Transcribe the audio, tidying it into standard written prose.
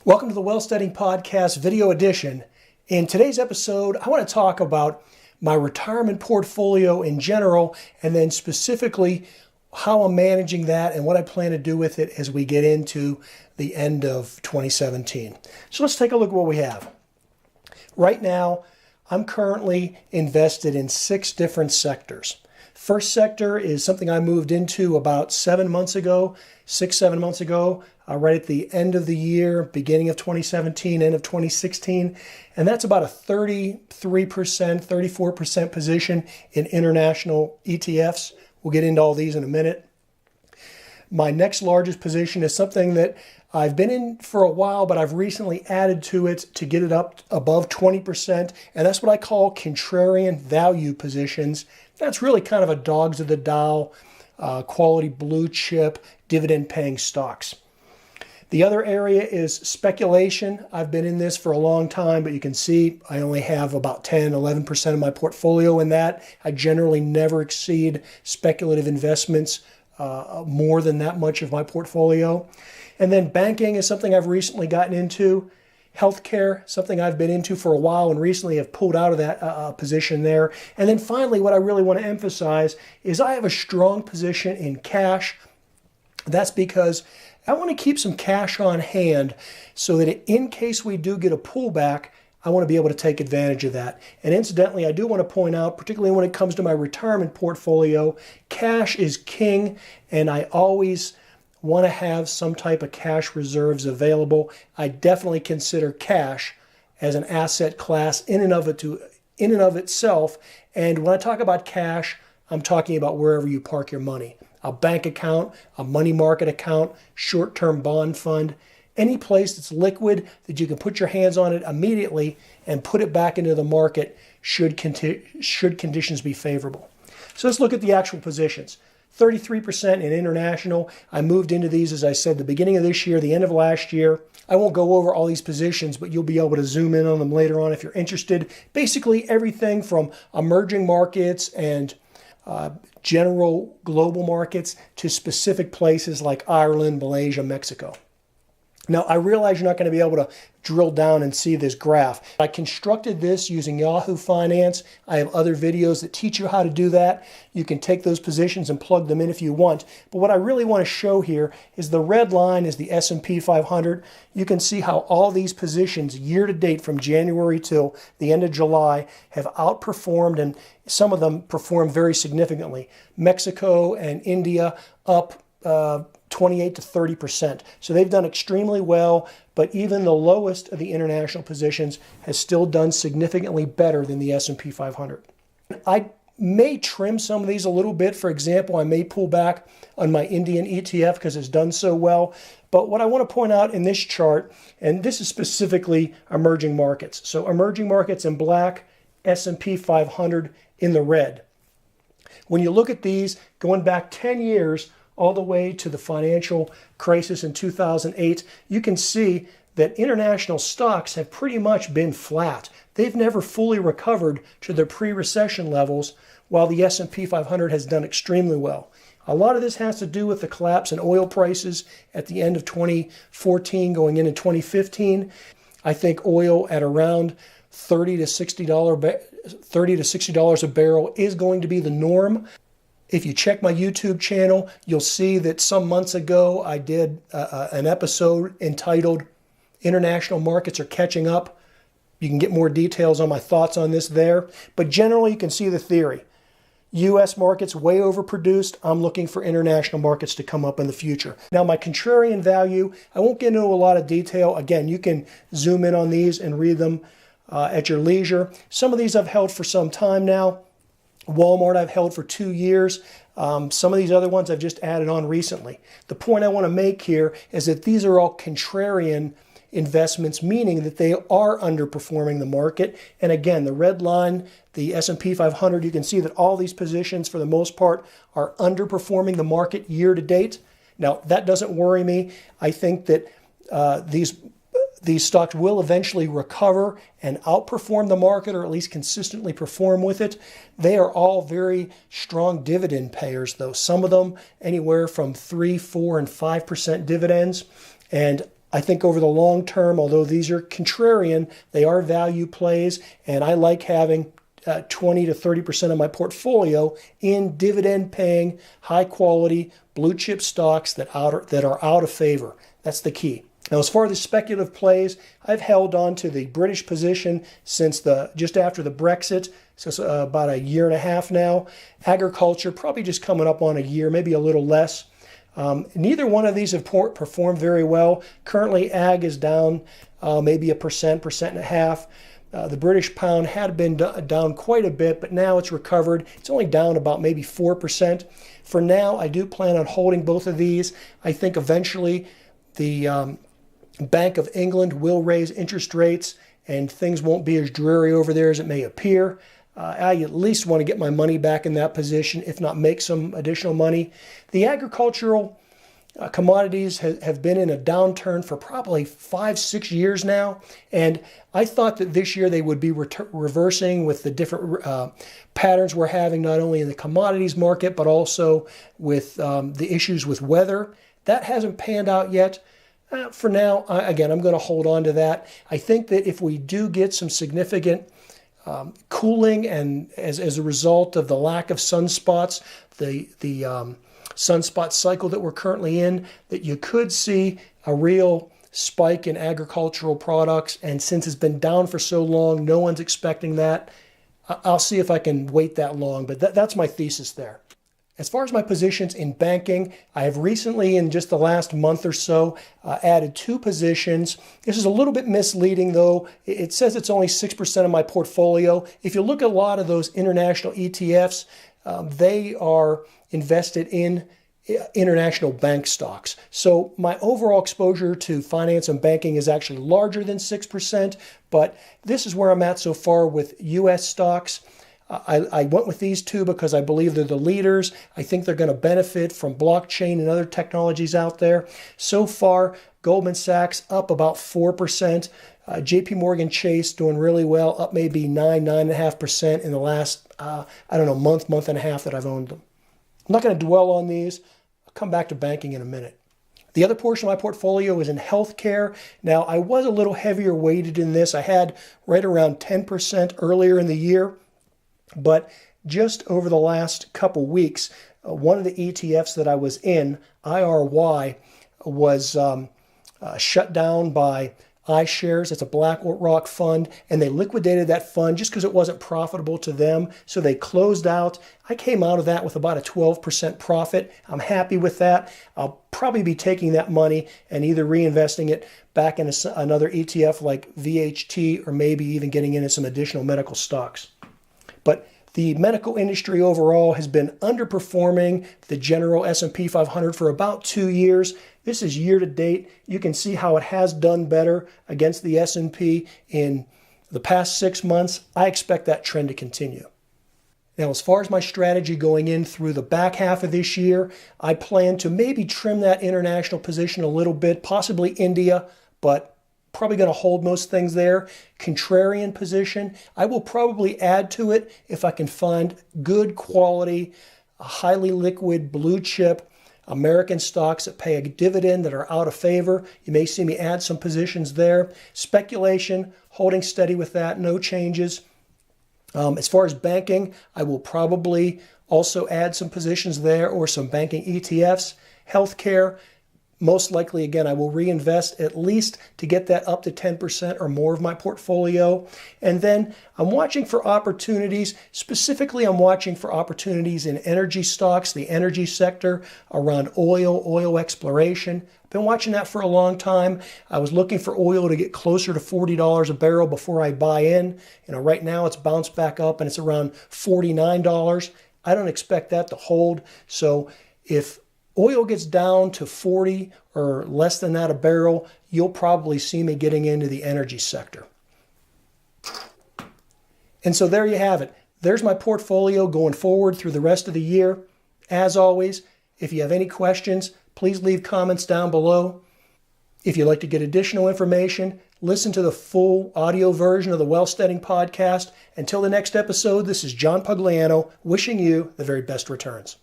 Welcome to the Wealth Studying Podcast video edition. In today's episode, I want to talk about my retirement portfolio in general, and then specifically how I'm managing that and what I plan to do with it as we get into the end of 2017. So let's take a look at what we have. Right now, I'm currently invested in 6 different sectors. First sector is something I moved into about 7 months ago, 7 months ago, right at the end of the year, beginning of 2017, end of 2016. And that's about a 33%, 34% position in international ETFs. We'll get into all these in a minute. My next largest position is something that I've been in for a while, but I've recently added to it to get it up above 20%. And that's what I call contrarian value positions. That's really kind of a dogs of the Dow, quality blue chip, dividend paying stocks. The other area is speculation. I've been in this for a long time, but you can see I only have about 10, 11% of my portfolio in that. I generally never exceed speculative investments more than that much of my portfolio. And then banking is something I've recently gotten into. Healthcare, something I've been into for a while and recently have pulled out of that position there. And then finally, what I really want to emphasize is I have a strong position in cash. That's because I want to keep some cash on hand so that in case we do get a pullback, I want to be able to take advantage of that. And incidentally, I do want to point out, particularly when it comes to my retirement portfolio, cash is king, and I always want to have some type of cash reserves available. I definitely consider cash as an asset class in and of itself. And when I talk about cash, I'm talking about wherever you park your money. A bank account, a money market account, short-term bond fund, any place that's liquid that you can put your hands on it immediately and put it back into the market should conditions be favorable. So let's look at the actual positions. 33% in international. I moved into these, as I said, the beginning of this year, the end of last year. I won't go over all these positions, but you'll be able to zoom in on them later on if you're interested. Basically everything from emerging markets and general global markets to specific places like Ireland, Malaysia, Mexico. Now, I realize you're not going to be able to drill down and see this graph. I constructed this using Yahoo Finance. I have other videos that teach you how to do that. You can take those positions and plug them in if you want. But what I really want to show here is the red line is the S&P 500. You can see how all these positions year to date from January till the end of July have outperformed, and some of them performed very significantly. Mexico and India up 28 to 30%. So they've done extremely well, but even the lowest of the international positions has still done significantly better than the S&P 500. I may trim some of these a little bit. For example, I may pull back on my Indian ETF because it's done so well. But what I want to point out in this chart, and this is specifically emerging markets. So emerging markets in black, S&P 500 in the red. When you look at these, going back 10 years, all the way to the financial crisis in 2008, you can see that international stocks have pretty much been flat. They've never fully recovered to their pre-recession levels, while the S&P 500 has done extremely well. A lot of this has to do with the collapse in oil prices at the end of 2014 going into 2015. I think oil at around $30 to $60 a barrel is going to be the norm. If you check my YouTube channel, you'll see that some months ago I did an episode entitled International Markets Are Catching Up. You can get more details on my thoughts on this there. But generally, you can see the theory. U.S. markets way overproduced. I'm looking for international markets to come up in the future. Now, my contrarian value, I won't get into a lot of detail. Again, you can zoom in on these and read them at your leisure. Some of these I've held for some time now. Walmart I've held for 2 years. Some of these other ones I've just added on recently. The point I want to make here is that these are all contrarian investments, meaning that they are underperforming the market. And again, the red line, the S&P 500, you can see that all these positions for the most part are underperforming the market year to date. Now, that doesn't worry me. I think that these stocks will eventually recover and outperform the market, or at least consistently perform with it. They are all very strong dividend payers, though. Some of them anywhere from 3%, 4%, and 5% dividends. And I think over the long term, although these are contrarian, they are value plays, and I like having 20 to 30% of my portfolio in dividend-paying, high-quality, blue-chip stocks that are out of favor. That's the key. Now, as far as the speculative plays, I've held on to the British position since just after the Brexit, so about a year and a half now. Agriculture, probably just coming up on a year, maybe a little less. Neither one of these have performed very well. Currently, ag is down maybe 1%, 1.5%. The British pound had been down quite a bit, but now it's recovered. It's only down about maybe 4%. For now, I do plan on holding both of these. I think eventually the Bank of England will raise interest rates and things won't be as dreary over there as it may appear. I at least want to get my money back in that position, if not make some additional money. The agricultural commodities have been in a downturn for probably 5-6 years now, and I thought that this year they would be reversing with the different patterns we're having, not only in the commodities market, but also with the issues with weather. That hasn't panned out yet. For now, again, I'm going to hold on to that. I think that if we do get some significant cooling, and as a result of the lack of sunspots, the sunspot cycle that we're currently in, that you could see a real spike in agricultural products. And since it's been down for so long, no one's expecting that. I'll see if I can wait that long, but that's my thesis there. As far as my positions in banking, I have recently, in just the last month or so, added 2 positions. This is a little bit misleading, though. It says it's only 6% of my portfolio. If you look at a lot of those international ETFs, they are invested in international bank stocks. So my overall exposure to finance and banking is actually larger than 6%, but this is where I'm at so far with U.S. stocks. I went with these 2 because I believe they're the leaders. I think they're going to benefit from blockchain and other technologies out there. So far, Goldman Sachs up about 4%. JP Morgan Chase doing really well, up maybe 9.5% in the last, month and a half that I've owned them. I'm not going to dwell on these. I'll come back to banking in a minute. The other portion of my portfolio is in healthcare. Now, I was a little heavier weighted in this. I had right around 10% earlier in the year. But just over the last couple weeks, one of the ETFs that I was in, IRY, was shut down by iShares. It's a BlackRock fund, and they liquidated that fund just because it wasn't profitable to them. So they closed out. I came out of that with about a 12% profit. I'm happy with that. I'll probably be taking that money and either reinvesting it back in another ETF like VHT, or maybe even getting into some additional medical stocks. But the medical industry overall has been underperforming the general S&P 500 for about 2 years. This is year to date. You can see how it has done better against the S&P in the past 6 months. I expect that trend to continue. Now, as far as my strategy going in through the back half of this year, I plan to maybe trim that international position a little bit, possibly India, but probably going to hold most things there. Contrarian position, I will probably add to it if I can find good quality, highly liquid, blue chip American stocks that pay a dividend that are out of favor. You may see me add some positions there. Speculation, holding steady with that, no changes. As far as banking, I will probably also add some positions there or some banking ETFs. Healthcare, most likely, again, I will reinvest at least to get that up to 10% or more of my portfolio. And then I'm watching for opportunities. Specifically, I'm watching for opportunities in energy stocks, the energy sector, around oil exploration. I've been watching that for a long time. I was looking for oil to get closer to $40 a barrel before I buy in. Right now it's bounced back up and it's around $49. I don't expect that to hold. So if oil gets down to 40 or less than that a barrel, you'll probably see me getting into the energy sector. And so there you have it. There's my portfolio going forward through the rest of the year. As always, if you have any questions, please leave comments down below. If you'd like to get additional information, listen to the full audio version of the Wealthsteading podcast. Until the next episode, this is John Pugliano wishing you the very best returns.